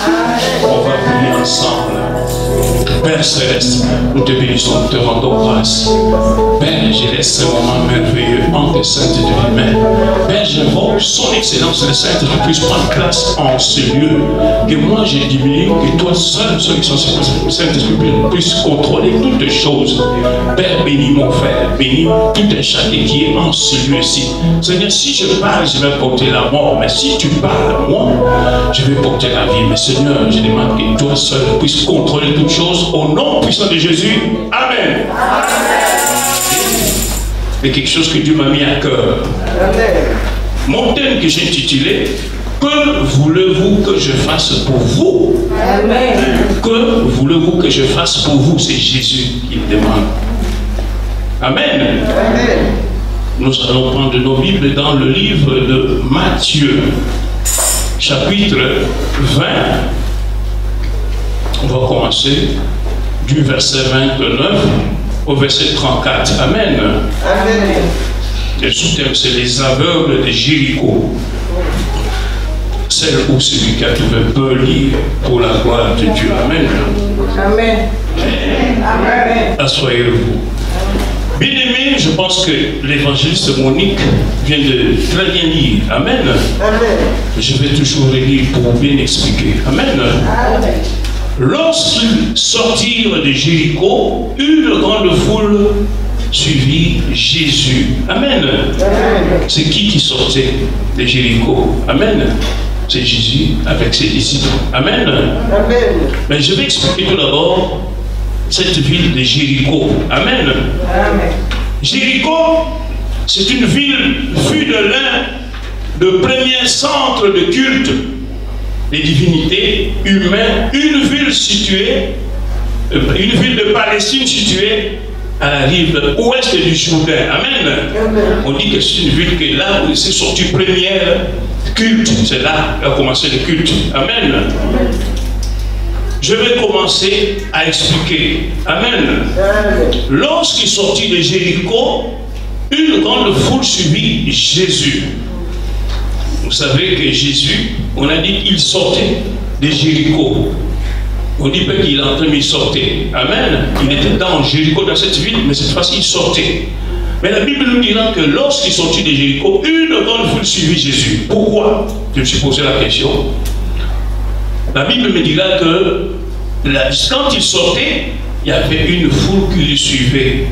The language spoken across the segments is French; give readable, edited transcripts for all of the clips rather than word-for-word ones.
Amen. On va prier ensemble. Père Céleste, nous te bénissons, nous te rendons grâce. Père, je laisse ce moment merveilleux en tes saintes de mains. Père, j'invoque son excellence, le Saint-Esprit puisse prendre place en ce lieu. Que moi je diminue, que toi seul, ceux qui sont sur le Saint-Esprit puisse contrôler toutes les choses. Père, bénis mon frère, bénis tout un chacun qui est en ce lieu-ci. Seigneur, si je parle, je vais porter la mort, mais si tu parles, moi, je vais porter la vie. Mais Seigneur, je demande que toi seul puisses contrôler toutes choses au nom puissant de Jésus. Amen. C'est quelque chose que Dieu m'a mis à cœur. Mon thème que j'ai intitulé « Que voulez-vous que je fasse pour vous ?» Amen. Que voulez-vous que je fasse pour vous? C'est Jésus qui me demande. Amen. Amen. Nous allons prendre nos Bibles dans le livre de Matthieu, chapitre 20. On va commencer du verset 29 au verset 34. Amen. Amen. Le sous-thème, c'est les aveugles de Jéricho. Celle où celui qui a trouvé peut lire pour la gloire de Dieu. Amen. Amen. Amen. Assoyez-vous. Bien-aimé, je pense que l'évangéliste Monique vient de très bien lire. Amen. Amen. Je vais toujours le lire pour bien expliquer. Amen. Amen. Lorsqu'ils sortirent de Jéricho, une grande foule suivit Jésus. Amen. Amen. C'est qui sortait de Jéricho? Amen. C'est Jésus avec ses disciples. Amen. Amen. Mais je vais expliquer tout d'abord cette ville de Jéricho. Amen. Amen. Jéricho, c'est une ville fut de l'un des premiers centres de culte des divinités humaines, une ville de Palestine située à la rive ouest du Jourdain. Amen. Amen. On dit que c'est une ville que là où c'est sorti première culte, c'est là qu'a commencé le culte. Amen. Amen. Je vais commencer à expliquer. Amen. Amen. Lorsqu'il sortit de Jéricho, une grande foule suivit Jésus. Vous savez que Jésus, on a dit qu'il sortait de Jéricho. On dit pas qu'il est en train de sortir. Amen. Il était dans Jéricho, dans cette ville, mais cette fois-ci il sortait. Mais la Bible nous dira que lorsqu'il sortit de Jéricho, une grande foule suivit Jésus. Pourquoi? Je me suis posé la question. La Bible me dira que quand il sortait, il y avait une foule qui le suivait.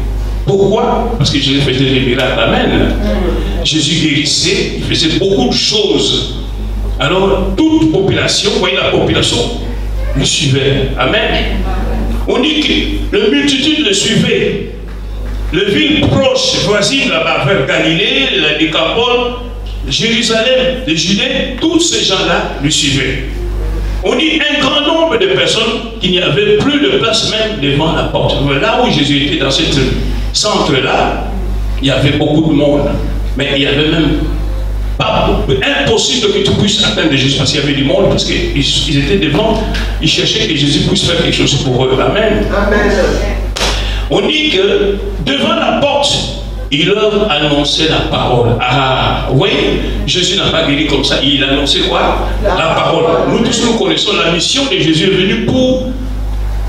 Pourquoi? Parce que Jésus faisait des miracles. Amen. Jésus guérissait, il faisait beaucoup de choses. Alors, toute population, vous voyez la population, le suivait. Amen. On dit que la multitude le suivait. Les villes proches, voisines là-bas, vers Galilée, la Décapole, Jérusalem, le Judée, tous ces gens-là le suivaient. On dit un grand nombre de personnes qu'il n'y avait plus de place même devant la porte. Là où Jésus était dans ce centre-là, il y avait beaucoup de monde. Mais il n'y avait même pas impossible que tu puisses atteindre Jésus parce qu'il y avait du monde, parce qu'ils étaient devant, ils cherchaient que Jésus puisse faire quelque chose pour eux. Amen. Amen. On dit que devant la porte, il leur annonçait la parole. Ah, oui, Jésus n'a pas guéri comme ça. Il annonçait quoi? La parole. Nous tous nous connaissons la mission de Jésus est venu pour...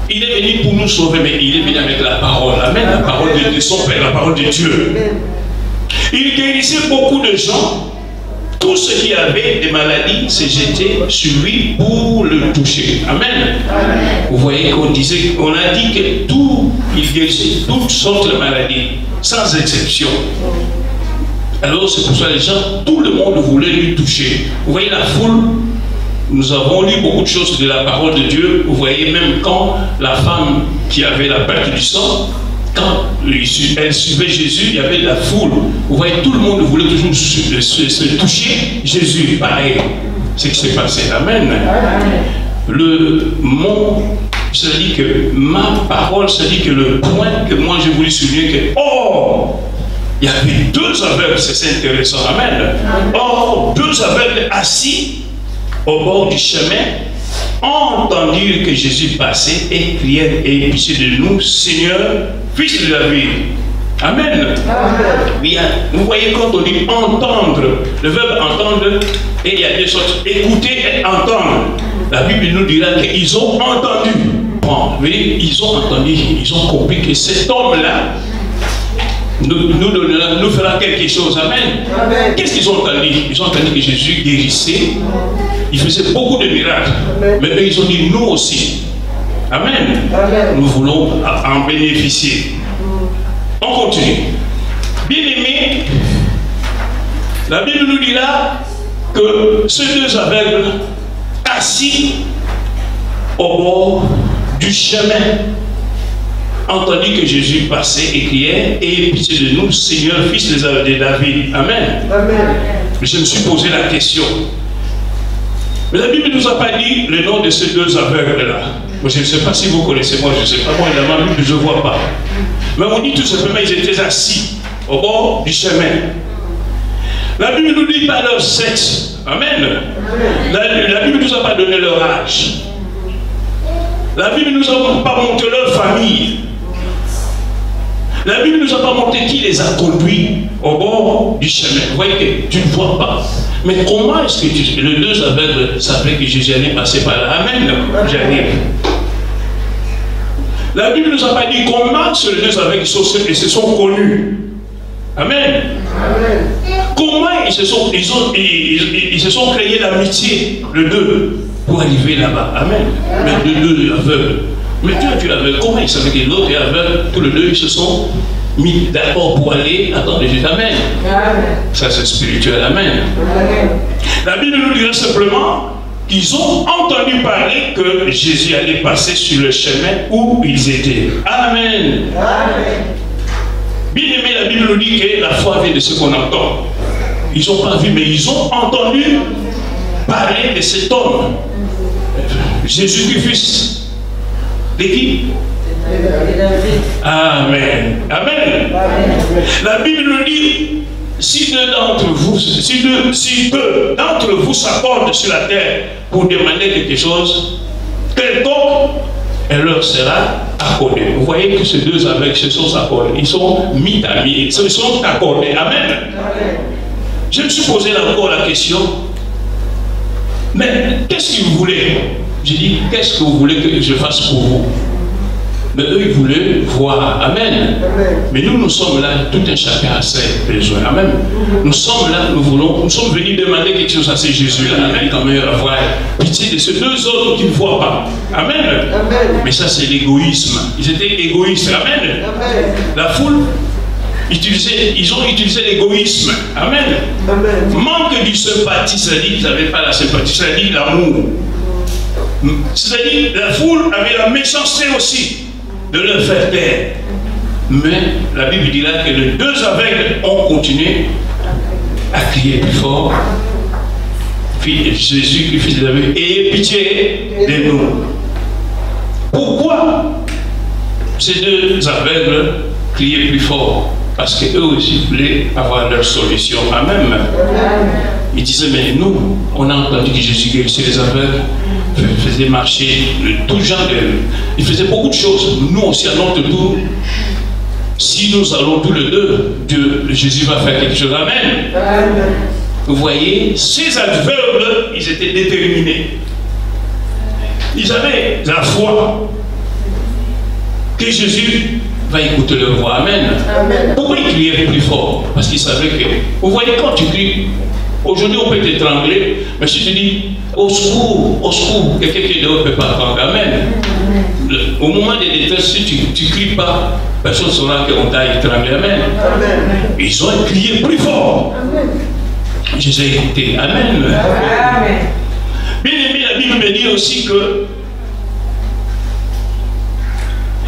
Il est venu pour nous sauver, mais il est venu avec la parole. Amen. La parole de son Père, la parole de Dieu. Il guérissait beaucoup de gens. Tous ceux qui avaient des maladies se jetaient sur lui pour le toucher. Amen. Amen. Vous voyez qu'on disait, on a dit que tout, il guérissait toutes sortes de maladies, sans exception. Alors c'est pour ça que les gens, tout le monde voulait lui toucher. Vous voyez la foule, nous avons lu beaucoup de choses de la parole de Dieu. Vous voyez même quand la femme qui avait la perte du sang, quand elle suivait Jésus, il y avait de la foule. Vous voyez, tout le monde voulait toujours se toucher Jésus. Pareil, c'est ce qui s'est passé. Amen. Le mot, ça dit que ma parole, ça dit que le point que moi j'ai voulu souligner, que oh, il y avait deux aveugles, c'est intéressant. Amen. Or, deux aveugles assis au bord du chemin ont entendu que Jésus passait et criait et pitié de nous, Seigneur, Fils de David. Amen. Amen. Vous voyez, quand on dit entendre, le verbe entendre, et il y a deux sortes, écouter et entendre. la Bible nous dira qu'ils ont entendu. Bon, vous voyez, ils ont entendu, ils ont compris que cet homme-là nous fera quelque chose. Amen. Amen. Qu'est-ce qu'ils ont entendu? Ils ont entendu que Jésus guérissait. Il faisait beaucoup de miracles. Amen. Mais ils ont dit, nous aussi. Amen. Amen. Nous voulons en bénéficier. On continue. Bien-aimés, la Bible nous dira que ces deux aveugles assis au bord du chemin entendu que Jésus passait et criait, ayez pitié de nous, Seigneur, fils de David. Amen. Amen. Je me suis posé la question. Mais la Bible ne nous a pas dit le nom de ces deux aveugles-là. Je ne sais pas si vous connaissez, moi je ne sais pas, moi dans ma Bible je ne vois pas. Mais on dit tout simplement qu'ils étaient assis au bord du chemin. La Bible ne nous dit pas leur sexe. Amen. La Bible ne nous a pas donné leur âge. La Bible ne nous a pas montré leur famille. La Bible ne nous a pas montré qui les a conduits au bord du chemin. Vous voyez que tu ne vois pas. Mais comment est-ce que les deux aveugles savaient que Jésus allait passer par là? Amen. J'arrive. La Bible ne nous a pas dit comment ces deux aveugles se sont connus. Amen. Amen. Comment ils se sont créés l'amitié, les deux, pour arriver là-bas. Amen. Mais les deux aveugles. Mais toi, tu es aveugle. Comment ils savaient que l'autre est aveugle? Tous les deux, ils se sont mis d'accord pour aller attendre Jésus. Amen. Amen. Ça, c'est spirituel. Amen. Amen. La Bible nous dirait simplement qu'ils ont entendu parler que Jésus allait passer sur le chemin où ils étaient. Amen. Amen. Bien aimé, la Bible nous dit que la foi vient de ce qu'on entend. Ils n'ont pas vu, mais ils ont entendu parler de cet homme. Jésus-Christ. De qui? Amen. Amen. La Bible nous dit, si deux d'entre vous s'accordent sur la terre pour demander quelque chose, quelconque, elle leur sera accordée. Vous voyez que ces deux aveugles se sont accordés. Ils sont mis à mis, ils se sont accordés. Amen. Amen. Je me suis posé encore la question, mais qu'est-ce qu'ils voulaient? J'ai dit, qu'est-ce que vous voulez que je fasse pour vous? Mais eux, ils voulaient voir. Amen. Amen. Mais nous sommes là, tout un chacun a ses besoins. Amen. Nous sommes là, nous sommes venus demander quelque chose à ces Jésus-là. Amen. Quand même avoir pitié de ces deux autres qui ne voient pas. Amen. Amen. Mais ça, c'est l'égoïsme. Ils étaient égoïstes. Amen. Amen. La foule, ils ont utilisé l'égoïsme. Amen. Amen. Manque du sympathie, c'est-à-dire qu'ils n'avaient pas la sympathie, c'est-à-dire l'amour. C'est-à-dire la foule avait la méchanceté aussi de leur faire taire. Mais la Bible dit là que les deux aveugles ont continué à crier plus fort. Jésus qui fils de David, ayez pitié de nous. Pourquoi ces deux aveugles criaient plus fort? Parce qu'eux aussi voulaient avoir leur solution. Amen. Ils disaient, mais nous, on a entendu que Jésus guérissait les aveugles, faisait marcher, tout genre de... Il faisait beaucoup de choses. Nous aussi, à notre tour, si nous allons tous les deux, Jésus va faire quelque chose. Amen. Amen. Vous voyez, ces aveugles, ils étaient déterminés. Ils avaient la foi que Jésus va écouter leur voix. Amen. Amen. Pourquoi ils criaient plus fort? Parce qu'ils savaient que... Vous voyez, quand tu cries, aujourd'hui on peut t'étrangler, mais si tu dis au secours, quelqu'un qui est dehors ne peut pas attendre. Amen. Au moment des détresse, si tu ne cries pas, personne ne saura qu'on t'a étranglé. Amen. Amen. Ils ont crié plus fort. Amen. Je les ai écoutés. Amen. Amen. Bien aimé, la Bible me dit aussi que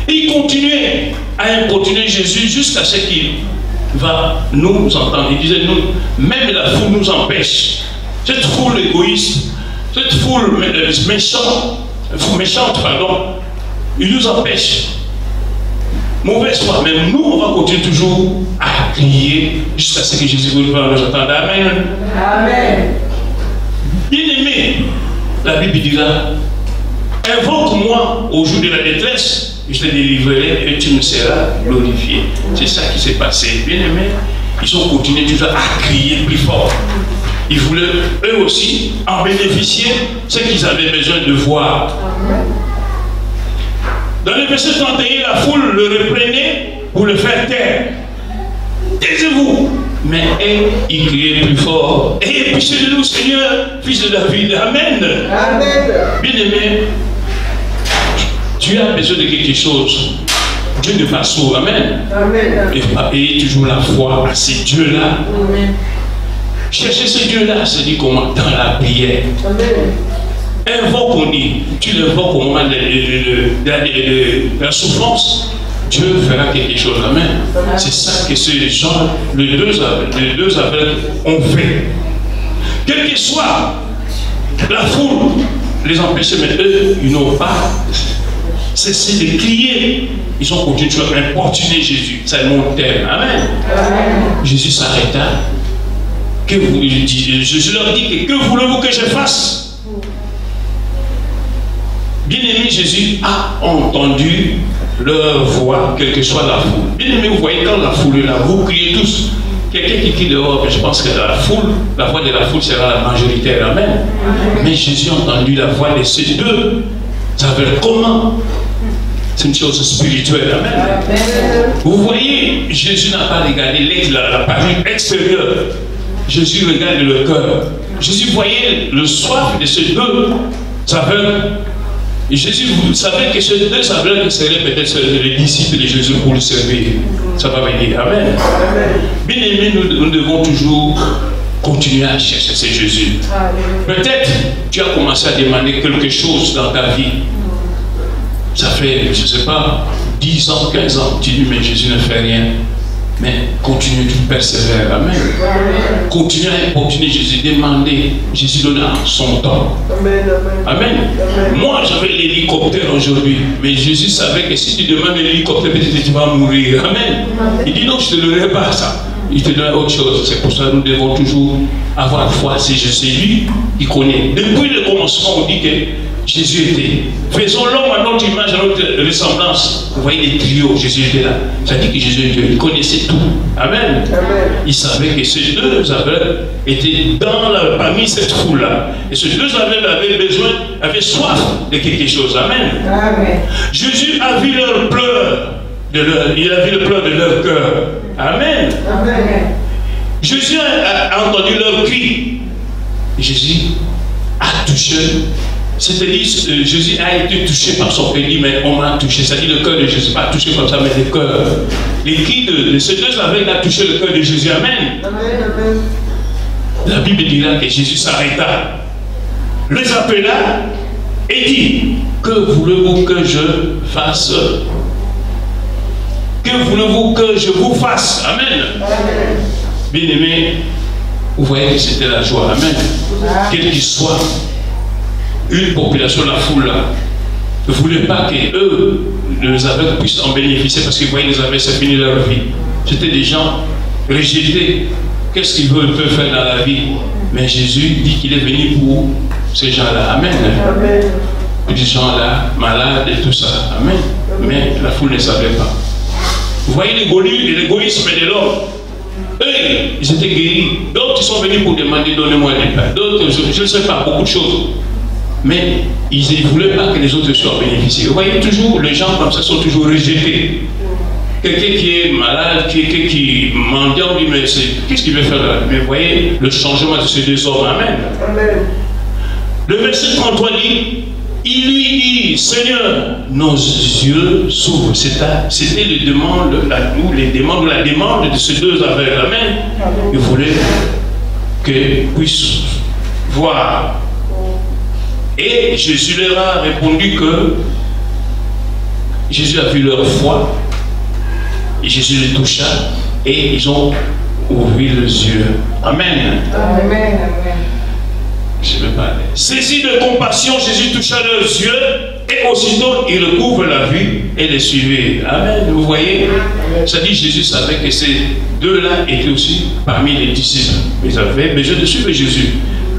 il continuait à importuner Jésus jusqu'à ce qu'il va nous entendre. Il disait, nous, même la foule nous empêche. Cette foule égoïste, cette foule méchante, il nous empêche. Mauvaise foi, même nous, on va continuer toujours à crier jusqu'à ce que Jésus nous entende. Amen. Amen. Bien aimé, la Bible dira, invoque-moi au jour de la détresse, je te délivrerai et tu me seras glorifié. C'est ça qui s'est passé. Bien aimé, ils ont continué toujours à crier plus fort. Ils voulaient eux aussi en bénéficier, ce qu'ils avaient besoin de voir. Dans le verset 31, la foule le reprenait pour le faire taire. Taisez-vous! Mais il criait plus fort. Et pitié de nous, Seigneur, fils de David. Amen. Amen. Bien-aimé, tu as besoin de quelque chose. Dieu n'est pas sourd. Amen. Amen. Et toujours la foi à ces dieux-là. Chercher ces dieux-là, c'est dit comment? Dans la prière. Amen. Invoque, on dit. Tu l'invoques au moment de la souffrance. Dieu fera quelque chose. Amen. C'est ça que ces gens, les deux aveugles ont fait. Quel que soit la foule, les empêchait, mais eux, ils n'ont pas cessé de crier. Ils ont continué à importuner Jésus. Ça est mon terme. Amen. Jésus s'arrêta. Jésus leur dit que voulez-vous que je fasse? Bien-aimé, Jésus a entendu leur voix, quelle que soit la foule. Bien aimé, vous voyez, quand la foule est là, vous criez tous. Quelqu'un qui crie dehors, je pense que la voix de la foule sera la majoritaire. Amen. Mais Jésus a entendu la voix de ces deux. Ça veut dire comment? C'est une chose spirituelle. Amen. Vous voyez, Jésus n'a pas regardé la parure extérieure. Jésus regarde le cœur. Jésus voyait le soif de ces deux aveugles. Et Jésus, vous savez que ces deux aveugles seraient peut-être les disciples de Jésus pour le servir. Ça va venir. Amen. Bien aimé, nous devons toujours continuer à chercher ce Jésus. Peut-être tu as commencé à demander quelque chose dans ta vie. Ça fait, je ne sais pas, 10 ans, 15 ans. Tu dis, mais Jésus ne fait rien. Mais continue, tu persévères. Amen. Continue à importuner Jésus, demander. Jésus donne son temps. Amen. Amen. Moi, j'avais l'hélicoptère aujourd'hui. Mais Jésus savait que si tu demandes l'hélicoptère, peut-être tu vas mourir. Amen. Il dit non, je ne te donnerai pas ça. Il te donne autre chose. C'est pour ça que nous devons toujours avoir foi. C'est lui qui connaît. Depuis le commencement, on dit que Jésus était. Faisons l'homme à notre image, à notre ressemblance. Vous voyez les trios, Jésus était là. Ça dit que Jésus était. Il connaissait tout. Amen. Amen. Il savait que ces deux aveugles étaient parmi cette foule-là. Et ces deux aveugles avaient soif de quelque chose. Amen. Amen. Jésus a vu leurs pleurs. Il a vu le pleur de leur cœur. Amen. Amen. Jésus a entendu leur cri. Jésus a touché. C'est-à-dire, Jésus a été touché par son pays, mais on m'a touché. C'est-à-dire, le cœur de Jésus, pas touché comme ça, mais le cœur. Les cris de ces deux aveugles a touché le cœur de Jésus. Amen. Amen. La Bible dira que Jésus s'arrêta, les appela et dit, que voulez-vous que je fasse? Que voulez-vous que je vous fasse? Amen. Amen. Bien-aimé, vous voyez que c'était la joie. Amen. Quel qu'il soit, une population, la foule là, ne voulait pas que eux, les aveugles, puissent en bénéficier parce qu'ils voyaient les aveugles, c'est fini leur vie. C'était des gens rejetés. Qu'est-ce qu'ils peuvent faire dans la vie? Mais Jésus dit qu'il est venu pour ces gens-là. Amen. Amen. Ces gens-là, malades et tout ça. Amen. Mais la foule ne savait pas. Vous voyez l'égoïsme de l'homme. Eux, ils étaient guéris. D'autres sont venus pour demander, donnez-moi du pain. D'autres, je ne sais pas, beaucoup de choses. Mais ils ne voulaient pas que les autres soient bénéficiés. Vous voyez, toujours, les gens comme ça sont toujours rejetés. Quelqu'un qui est malade, quelqu'un qui mendiant, on dit, mais qu'est-ce qu'il veut faire là? Mais vous voyez le changement de ces deux hommes. Amen. Amen. Le verset 33 dit, il lui dit, Seigneur, nos yeux s'ouvrent. C'était les demandes, la demande de ces deux aveugles. Amen. Il voulait qu'ils puissent voir. Et Jésus leur a répondu que Jésus a vu leur foi. Et Jésus les toucha et ils ont ouvert les yeux. Amen. Amen. Amen. Je vais parler. Saisi de compassion, Jésus toucha leurs yeux et aussitôt il recouvre la vue et les suivait. Amen. Vous voyez, ça dit Jésus savait que ces deux-là étaient aussi parmi les disciples. Ils avaient besoin de suivre Jésus.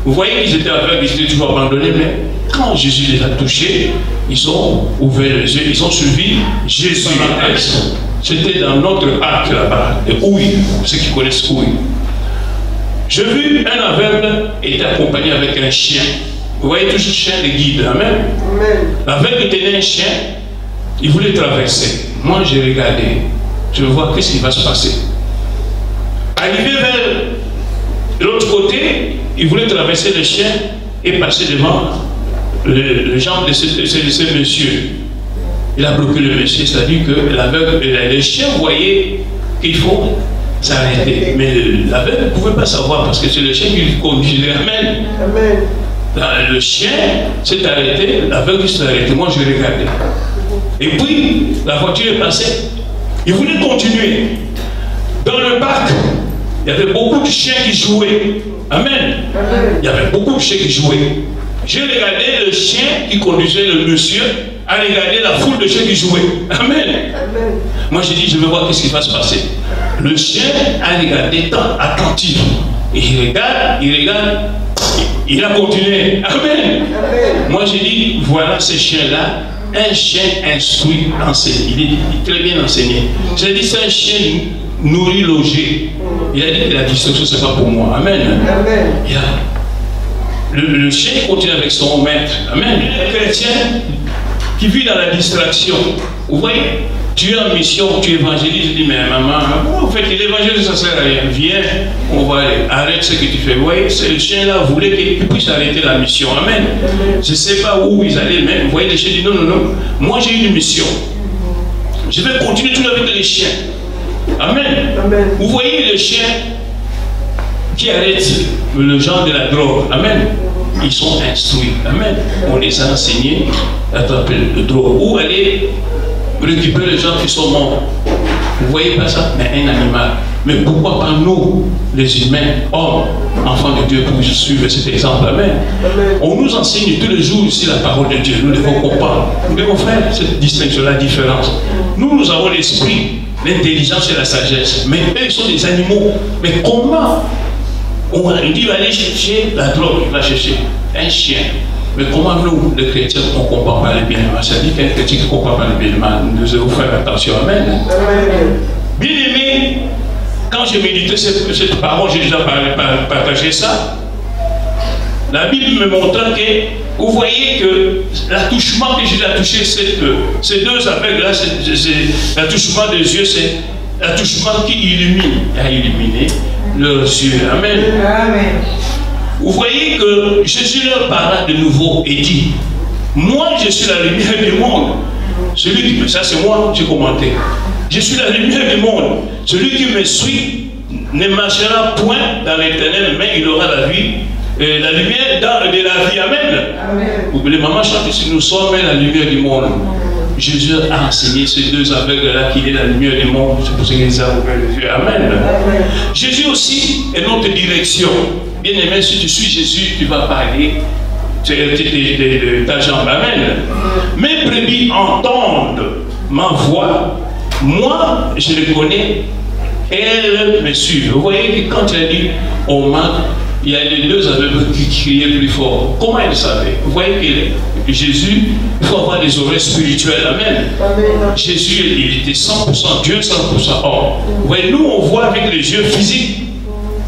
Vous voyez qu'ils étaient aveugles, ils étaient toujours abandonnés, mais quand Jésus les a touchés, ils ont ouvert les yeux, ils ont suivi Jésus. C'était dans notre arc là-bas, de Houille, ceux qui connaissent Houille. J'ai vu un aveugle était accompagné avec un chien. Vous voyez, toujours chien les guide. Amen. L'aveugle tenait un chien, il voulait traverser. Moi, j'ai regardé. Je veux voir qu'est-ce qui va se passer. Arrivé vers l'autre côté, il voulait traverser le chien et passer devant les jambes de ce monsieur. Il a bloqué le monsieur, c'est-à-dire que l'aveugle, le chien voyait qu'il faut s'arrêter. Mais l'aveugle ne pouvait pas savoir parce que c'est le chien qui conduisait. Amen. Amen. Le chien s'est arrêté, l'aveugle s'est arrêté. Moi, je regardais. Et puis, la voiture est passée. Il voulait continuer. Dans le parc, il y avait beaucoup de chiens qui jouaient. Amen. Il y avait beaucoup de chiens qui jouaient. J'ai regardé le chien qui conduisait le monsieur à regarder la foule de chiens qui jouaient. Amen. Moi, j'ai dit, je vais voir qu'est-ce qui va se passer. Le chien a regardé tant attentif. Il regarde, il a continué. Amen. Moi, j'ai dit, voilà ce chien-là, un chien instruit, enseigné. Il est très bien enseigné. J'ai dit, c'est un chien nourri, logé. Il a dit que la distraction, ce n'est pas pour moi. Amen. Le chien continue avec son maître. Amen. Le chrétien qui vit dans la distraction. Vous voyez, tu es en mission, tu évangélises, tu dis, mais maman, en fait, l'évangile, ça ne sert à rien. Viens, on va aller. Arrête ce que tu fais. Vous voyez, ce chien-là voulait qu'il puisse arrêter la mission. Amen. Je ne sais pas où ils allaient, mais vous voyez, les chiens disent, non, non, non. Moi, j'ai une mission. Je vais continuer tout avec les chiens. Amen. Vous voyez le chien qui arrête le genre de la drogue. Amen. Ils sont instruits. Amen. On les a enseignés à attraper le drogue. Ou aller récupérer les gens qui sont morts. Vous voyez pas ça? Mais un animal. Mais pourquoi pas nous, les humains, hommes, enfants de Dieu, pour suivre cet exemple? Amen. On nous enseigne tous les jours ici la parole de Dieu. Nous devons comprendre. Mais mon frère, cette distinction, la différence. Nous avons l'esprit, l'intelligence et la sagesse. Mais eux, ils sont des animaux. Mais comment on dit, il va aller chercher la drogue, il va chercher un chien. Mais comment nous, les chrétiens, on ne comprend pas les bien-aimés? Ça dit qu'un chrétien qui ne comprend pas les bien-aimés, nous devons faire attention. Amen. Bien-aimé, quand j'ai médité cette parole, j'ai déjà partagé ça. La Bible me montre que, vous voyez que l'attouchement que Jésus a touché, ces deux aveugles-là, l'attouchement des yeux, c'est l'attouchement qui illumine, a illuminé leurs yeux. Amen. Amen. Vous voyez que Jésus leur parla de nouveau et dit, moi je suis la lumière du monde. Celui qui me, ça c'est moi, j'ai commenté. Je suis la lumière du monde. Celui qui me suit ne marchera point dans l'éternel, mais il aura la vie, la lumière de la vie. Amen. Amen. Les mamans chantent ici, nous sommes la lumière du monde. Jésus a enseigné ces deux aveugles-là qu'il est la lumière du monde. C'est pour ça qu'ils ont ouvert les yeux. Amen. Amen. Jésus aussi est notre direction. Bien aimé, si tu suis Jésus, tu vas parler de ta jambe. Amen. Mes brebis entendent ma voix. Moi, je le connais. Elles me suivent. Vous voyez que quand il a dit au mag, il y a les deux aveugles qui criaient plus fort. Comment ils savaient? Vous voyez que Jésus, il faut avoir des oreilles spirituelles. Amen. Amen. Jésus, il était 100% Dieu, 100% homme. Vous voyez, nous, on voit avec les yeux physiques.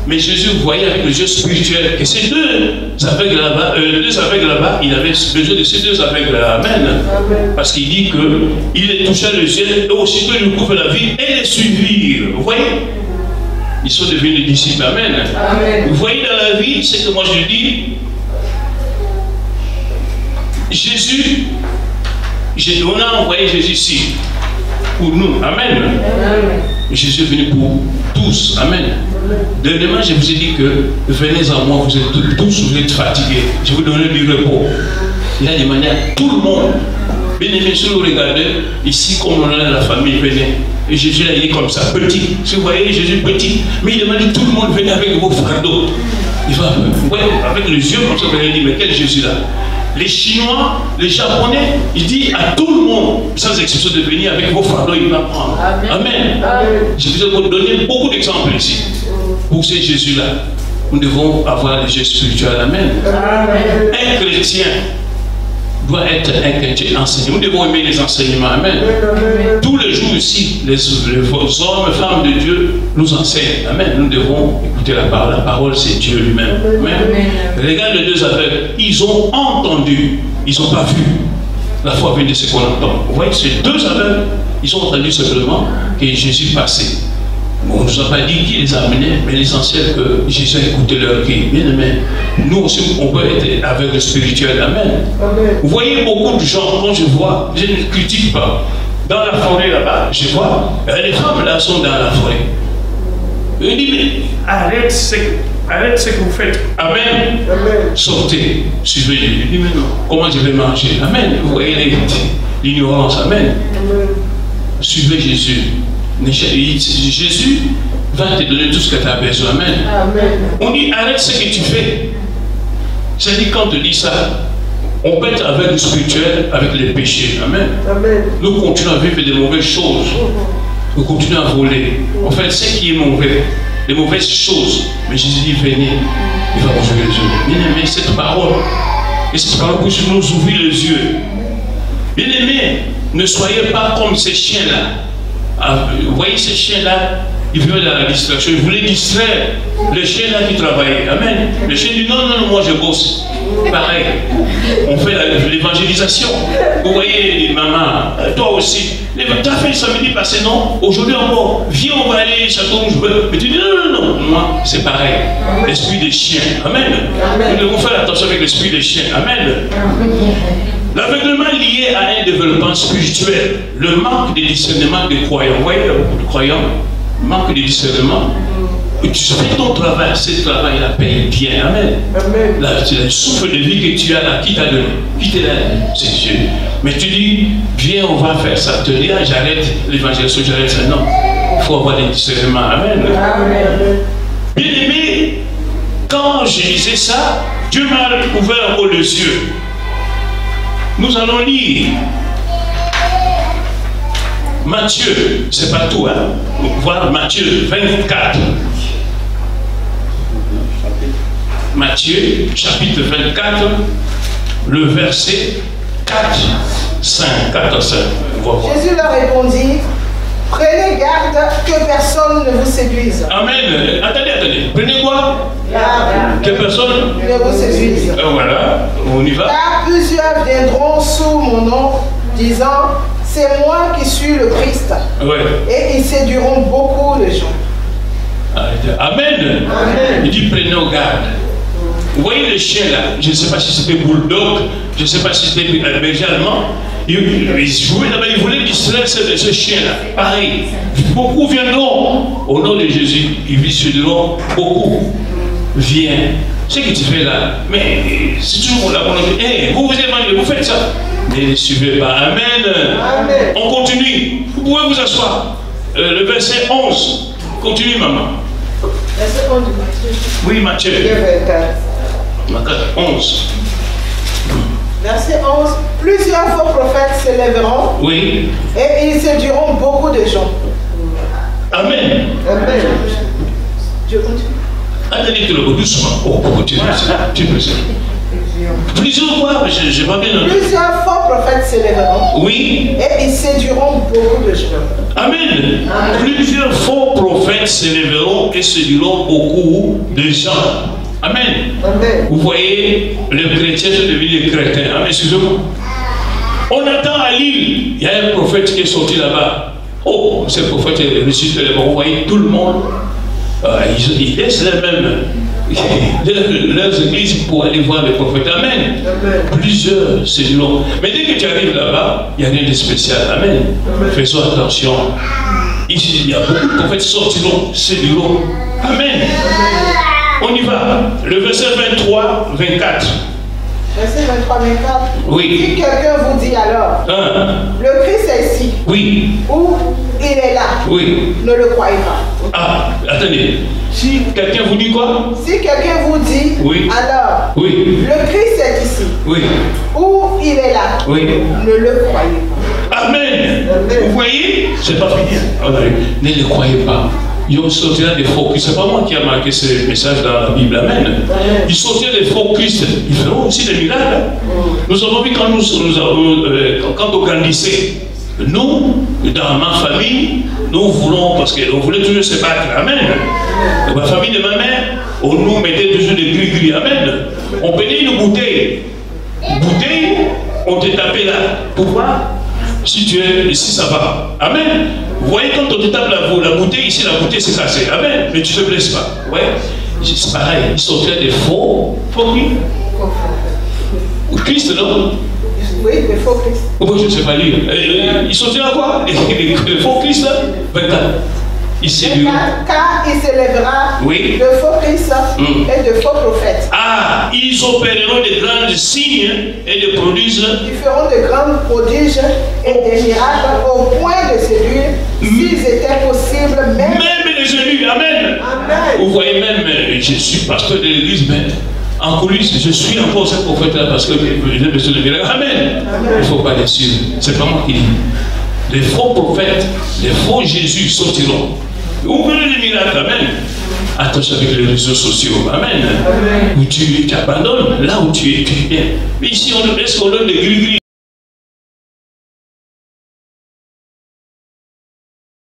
Mais Jésus voyait avec les yeux spirituels. Et ces deux aveugles là-bas, il avait besoin de ces deux aveugles-là. Amen. Amen. Parce qu'il dit qu'il les toucha les yeux, et aussitôt il nous couvre la vie et les suivirent. Vous voyez? Ils sont devenus disciples. Amen. Amen. Vous voyez dans la vie, c'est que moi je dis, Jésus, on a envoyé Jésus ici pour nous. Amen. Amen. Jésus est venu pour tous. Amen. Dernièrement, je vous ai dit que venez à moi, vous êtes tous, vous êtes fatigués. Je vous donne du repos. Il y a des manières, tout le monde. Bien aimé, si vous regardez, ici, comme on a la famille, venez. Et Jésus, là, il est comme ça, petit. Si vous voyez Jésus petit, mais il demande tout le monde, venez avec vos fardeaux. Il va, ouais, avec les yeux comme ça, il dit, mais quel Jésus là? Les Chinois, les Japonais, il dit à tout le monde, sans exception, de venir avec vos fardeaux, il va prendre. Amen. Amen. Amen. Je vais vous donner beaucoup d'exemples ici. Pour ces Jésus-là, nous devons avoir les yeux spirituels. Amen. Amen. Un chrétien doit être un chrétien enseigné. Nous devons aimer les enseignements. Amen. Tous les jours ici, les hommes, femmes de Dieu nous enseignent. Amen. Nous devons écouter la parole. La parole, c'est Dieu lui-même. Amen. Regarde les deux aveugles. Ils ont entendu. Ils n'ont pas vu. La foi vient de ce qu'on entend. Vous voyez, ces deux aveugles, ils ont entendu simplement que Jésus passait. On ne nous a pas dit qui les a amenés, mais l'essentiel que Jésus a écouté leur cri. Bien aimé, nous aussi, on peut être aveugle spirituel. Amen. Vous voyez beaucoup de gens, quand je vois, je ne critique pas. Dans la forêt là-bas, je vois, les femmes là sont dans la forêt. Je dis, mais arrête ce que vous faites. Amen. Sortez, suivez Dieu. Je dis, mais non, comment je vais marcher? Amen. Vous voyez l'ignorance. Amen. Suivez Jésus. Jésus va te donner tout ce que tu as besoin. Amen. On dit, arrête ce que tu fais. C'est-à-dire, quand on te dit ça, on peut être avec le spirituel, avec les péchés. Amen. Nous continuons à vivre des mauvaises choses. Nous continuons à voler. En fait, ce qui est mauvais, les mauvaises choses. Mais Jésus dit, venez, il va ouvrir les yeux. Bien aimé, cette parole, et cette parole pour nous ouvrir les yeux. Bien aimé, ne soyez pas comme ces chiens-là. Vous voyez ces chiens-là, ils veulent dans la distraction. Ils voulaient distraire les chiens-là qui travaillaient. Amen. Le chien dit, non, non, non, moi je bosse. Pareil. On fait l'évangélisation. Vous voyez, maman, toi aussi. Tu as fait le samedi passé, non? Aujourd'hui encore, viens, on va aller château rouge. Mais tu dis, non, non, non, moi, c'est pareil. L'esprit des chiens. Amen. Nous devons faire attention avec l'esprit des chiens. Amen. L'aveuglement lié à un développement spirituel, le manque de discernement des croyants. Vous voyez, il y a beaucoup de croyants, manque de discernement. Et tu fais ton travail, ce travail-là paye bien. Amen. Le souffle de vie que tu as là, qui t'a donné? Qui t'a donné? C'est Dieu. Mais tu dis, viens, on va faire ça. Tu dis, ah, j'arrête l'évangélisation, j'arrête ça. Non, il faut avoir des discernements. Amen. Bien aimé, quand je disais ça, Dieu m'a ouvert encore les yeux. Nous allons lire Matthieu, c'est pas tout, hein? Voir Matthieu 24. Matthieu, chapitre 24, le verset 4, 5. Jésus leur répondit, prenez garde que personne ne vous séduise. Amen. Attendez. Prenez quoi? Garde. Que personne ne vous séduise. Voilà, on y va. Car plusieurs viendront sous mon nom, disant, c'est moi qui suis le Christ. Ouais. Et ils séduiront beaucoup de gens. Amen. Il dit, prenez garde. Vous voyez les chiens là, je ne sais pas si c'était bulldog, je ne sais pas si c'était berger allemand. Ils jouaient là-bas, ils voulaient distraire ce chien-là. Pareil. Beaucoup viendront au nom de Jésus. Ils se diront, beaucoup. Viens. Ce que tu fais là, mais c'est toujours la volonté. Hey, vous évangélisez, vous faites ça. Ne suivez pas. Amen. Amen. On continue. Vous pouvez vous asseoir. Le verset 11. Continue, maman. Verset 11 de Matthieu. Oui, Matthieu. 11. Verset 11. Plusieurs faux prophètes s'élèveront. Oui. Et ils séduiront beaucoup de gens. Amen. Amen. Je continue. Attendez tout le monde doucement. Oh, continue. Tu peux ça. Plusieurs fois, je vois bien. Plusieurs faux prophètes s'élèveront. Oui. Et ils séduiront beaucoup de gens. Amen. Plusieurs faux prophètes s'élèveront et séduiront beaucoup de gens. Amen. Amen. Vous voyez, les chrétiens sont devenus des chrétiens. Amen. Excusez-moi. On attend à Lille. Il y a un prophète qui est sorti là-bas. Oh, ce prophète est ressuscité là-bas. Vous voyez, tout le monde. Ils laissent leurs églises pour aller voir les prophètes. Amen. Amen. Plusieurs séduiront. Mais dès que tu arrives là-bas, il n'y a rien de spécial. Amen. Amen. Faisons attention. Ici, il y a beaucoup de prophètes sortiront, séduiront. Amen. Amen. On y va. Le verset 23, 24. Verset 23, 24. Oui. Si quelqu'un vous dit alors, le Christ est ici. Oui. Ou il est là. Oui. Ne le croyez pas. Ah, attendez. Si quelqu'un vous dit quoi? Si quelqu'un vous dit, oui. Alors, oui. Le Christ est ici. Oui. Ou il est là. Oui. Ne le croyez pas. Amen. Amen. Vous voyez? C'est pas fini. Ne le croyez pas. il sortira des faux Christ. Ce n'est pas moi qui a marqué ce message dans la Bible. Amen. Il sortira des faux Christ. Ils feront aussi des miracles. Nous avons vu quand on grandissait. Nous, dans ma famille, nous voulons, parce qu'on voulait toujours se battre. Amen. Dans la famille de ma mère, on nous mettait toujours des gris-gris. Amen. On prenait une bouteille. On te tapait là. Pour voir si tu es, si ça va. Amen. Vous voyez, quand on te tape la bouteille, ici, la bouteille s'est cassée. Amen. Mais tu ne te blesses pas. Ouais. C'est pareil. Ils sortaient des faux Christ, non? Oui, les faux Christ. Moi, je ne sais pas lire. Ils sortaient à quoi? Les faux Christ, là? 24. Car il s'élèvera de faux Christ et de faux prophètes. Ah, ils opéreront de grands signes et de prodiges. Ils feront de grands prodiges et des miracles au point de séduire, s'ils étaient possibles, même les élus. Amen. Amen. Vous voyez même, je suis pasteur de l'église, mais en coulisses, je suis encore ce prophète-là parce que j'ai besoin de miracles. Amen. Il ne faut pas les suivre. C'est pas moi qui dis. Les faux prophètes, les faux Jésus sortiront. Vous prenez les miracles, amen. Attention avec les réseaux sociaux, amen. Où tu abandonnes, là où tu es bien. Mais ici, est-ce qu'on donne des gris-gris?